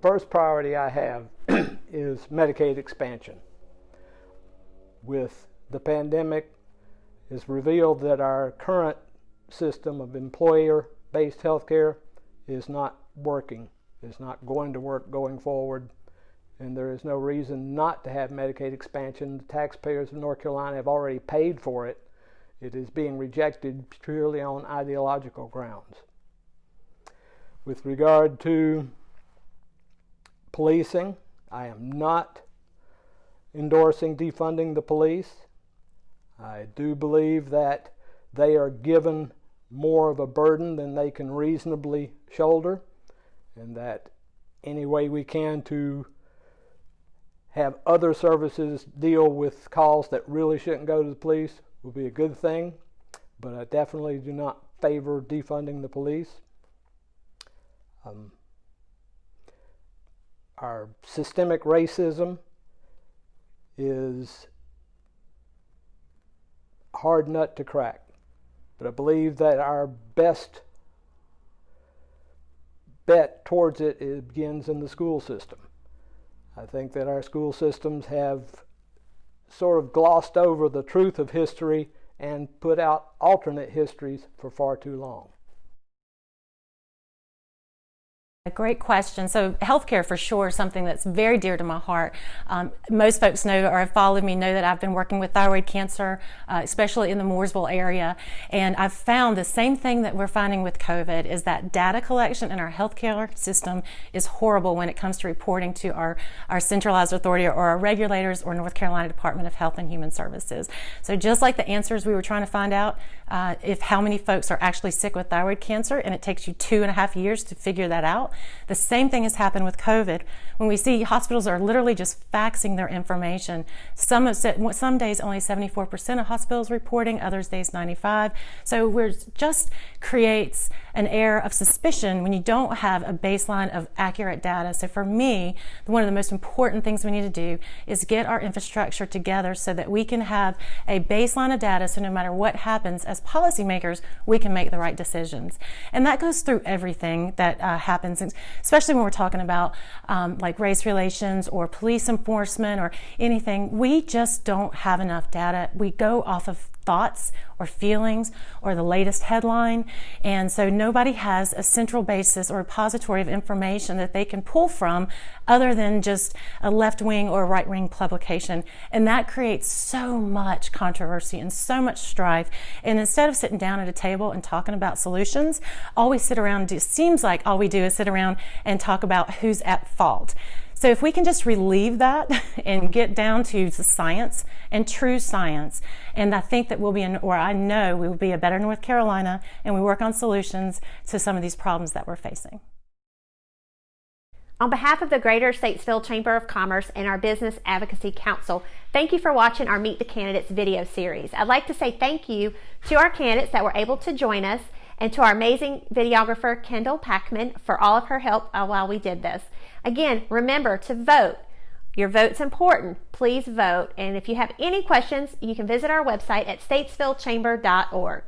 first priority I have is Medicaid expansion. With the pandemic, it's revealed that our current system of employer-based health care is not working. It's not going to work going forward, and there is no reason not to have Medicaid expansion. The taxpayers of North Carolina have already paid for it. It is being rejected purely on ideological grounds. With regard to policing, I am not endorsing defunding the police. I do believe that they are given more of a burden than they can reasonably shoulder, and that any way we can to have other services deal with calls that really shouldn't go to the police will be a good thing, but I definitely do not favor defunding the police. Our systemic racism is a hard nut to crack, but I believe that our best bet towards it begins in the school system. I think that our school systems have sort of glossed over the truth of history and put out alternate histories for far too long. A great question. So healthcare for sure is something that's very dear to my heart. Most folks know or have followed me know that I've been working with thyroid cancer, especially in the Mooresville area. And I've found the same thing that we're finding with COVID is that data collection in our healthcare system is horrible when it comes to reporting to our centralized authority or our regulators or North Carolina Department of Health and Human Services. So just like the answers we were trying to find out if how many folks are actually sick with thyroid cancer, and it takes you 2.5 years to figure that out, the same thing has happened with COVID. When we see hospitals are literally just faxing their information. Some days only 74% of hospitals reporting, others days 95%. So it just creates an air of suspicion when you don't have a baseline of accurate data. So for me, one of the most important things we need to do is get our infrastructure together so that we can have a baseline of data, so no matter what happens as policymakers, we can make the right decisions. And that goes through everything that happens, especially when we're talking about like race relations or police enforcement or anything. We just don't have enough data. We go off of thoughts or feelings or the latest headline, and so nobody has a central basis or repository of information that they can pull from other than just a left-wing or right-wing publication, and that creates so much controversy and so much strife. And instead of sitting down at a table and talking about solutions, all we sit around do seems like all we do is sit around and talk about who's at fault. So if we can just relieve that and get down to the science and true science, and I think that I know we will be a better North Carolina, and we work on solutions to some of these problems that we're facing. On behalf of the Greater Statesville Chamber of Commerce and our Business Advocacy Council, thank you for watching our Meet the Candidates video series. I'd like to say thank you to our candidates that were able to join us, and to our amazing videographer, Kendall Packman, for all of her help while we did this. Again, remember to vote. Your vote's important. Please vote. And if you have any questions, you can visit our website at statesvillechamber.org.